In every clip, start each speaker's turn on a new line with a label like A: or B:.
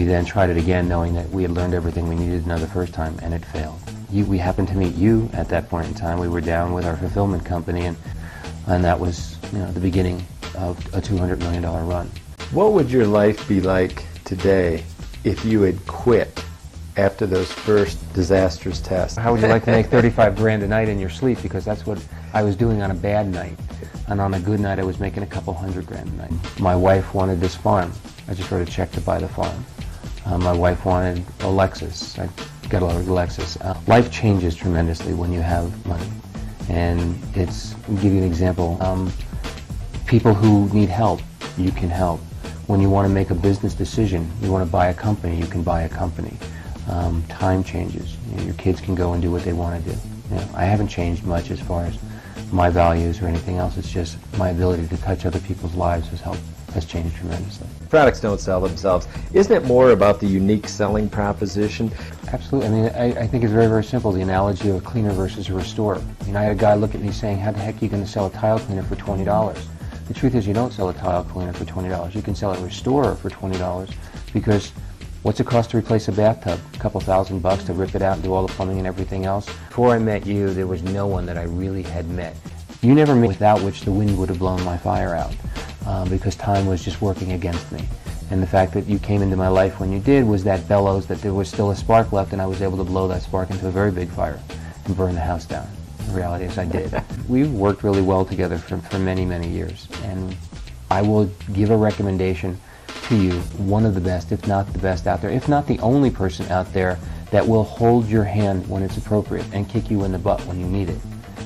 A: We then tried it again, knowing that we had learned everything we needed to know the first time, and it failed. We happened to meet you at that point in time. We were down with our fulfillment company, and that was, the beginning of a $200 million run.
B: What would your life be like today if you had quit after those first disastrous tests?
A: How would you like to make 35 grand a night in your sleep? Because that's what I was doing on a bad night. And on a good night, I was making a couple $100 grand a night. My wife wanted this farm. I just wrote a check to buy the farm. My wife wanted a Lexus. I got a Lexus. Life changes tremendously when you have money. And I'll give you an example. People who need help, you can help. When you want to make a business decision, you want to buy a company, you can buy a company. Time changes. Your kids can go and do what they want to do. I haven't changed much as far as my values or anything else. It's just my ability to touch other people's lives has changed tremendously.
B: Products don't sell themselves. Isn't it more about the unique selling proposition?
A: Absolutely. I think it's very, very simple, the analogy of a cleaner versus a restorer. I had a guy look at me saying, how the heck are you going to sell a tile cleaner for $20? The truth is, you don't sell a tile cleaner for $20. You can sell a restorer for $20 because what's it cost to replace a bathtub? A couple $1,000 to rip it out and do all the plumbing and everything else? Before I met you, there was no one that I really had met. You never met without which the wind would have blown my fire out because time was just working against me. And the fact that you came into my life when you did was that bellows that there was still a spark left, and I was able to blow that spark into a very big fire and burn the house down. The reality is I did. We've worked really well together for many, many years, and I will give a recommendation to you, one of the best, if not the best out there, if not the only person out there that will hold your hand when it's appropriate and kick you in the butt when you need it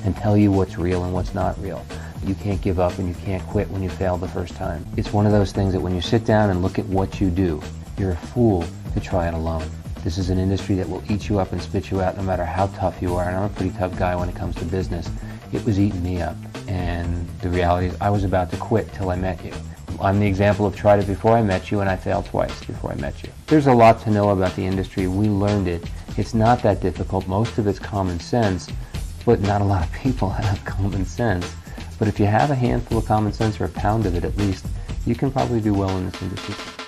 A: and tell you what's real and what's not real. You can't give up and you can't quit when you fail the first time. It's one of those things that when you sit down and look at what you do, you're a fool to try it alone. This is an industry that will eat you up and spit you out no matter how tough you are, and I'm a pretty tough guy when it comes to business. It was eating me up, and the reality is I was about to quit till I met you. I'm the example of tried it before I met you, and I failed twice before I met you. There's a lot to know about the industry. We learned it. It's not that difficult. Most of it's common sense, but not a lot of people have common sense. But if you have a handful of common sense, or a pound of it at least, you can probably do well in this industry.